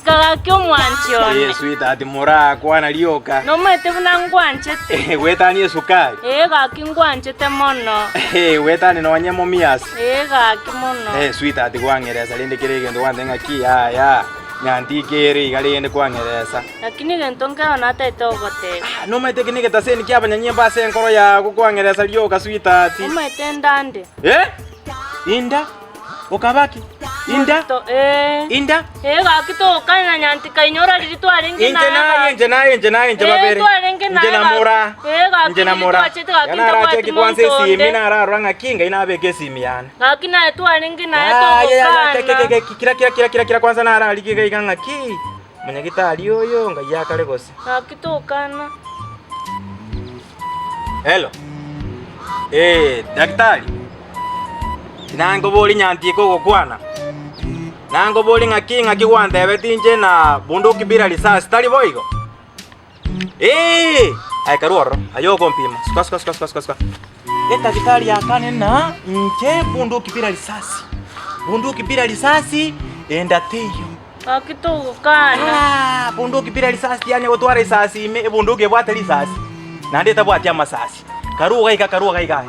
Kakakyo mwanchione. Yes, sweetheart mora kwana lioka. No mwete bunangwanchete. Wetani sukari. Kaki ngwanchete mono. Wetani no wanyemo mias. Kaki mono. Sweetheart kwangereza linde kirege ndo wandenga ki ya. Nyanti kere galende kwangereza. Lakini gentonga na taitogote. No mwete kinige taseni kyaba nyanye base enkoro ya kwangereza lioka sweetheart. Mwete ndande. Inda okabaki. Inda? Inda? Kaki to kana nyanti kainyora litware ngina. Inje babere. Inje na mora. Inje na mora. Yana rache ki kwanse simi na raranga kinga inabeke simi yana. Kaki na etware ngina to kana. Kira kwanza na ara alike gaiganga ki. Manya kitali oyo nga yakale gose. Kaki to kana. Hello. Daktari. Nango boli nyanti ko gokwana. Nango boli ngakinga kiwanda betinje na bunduki bila risasi tali boigo. Ay karuoro ayo kompima. Ska. Daktari yakane na nje bunduki bila risasi. Bunduki bila risasi enda teyo. Kaki to kana. Bunduki bila risasi yani gotwara risasi me bunduki bwata risasi. Nande tabwati amasasi. Karuga iga.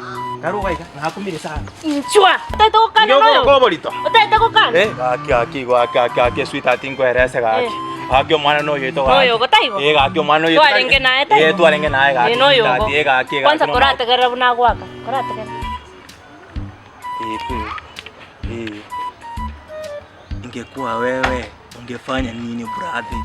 Nakumire sana. Nchwa. Utaita kana no. Go bolito. Utaita kana. Aki sweetheart ngwerese gaki. Aki mwana no yeto gaki. Oyo gotaigo. Aki mwana yeto. Twarenge nae tai. Twarenge nae gaki. No yo. Gaki. Kwanza korate gara buna gwaka. Korate gara. Ingekuwa wewe ungefanya nini brother?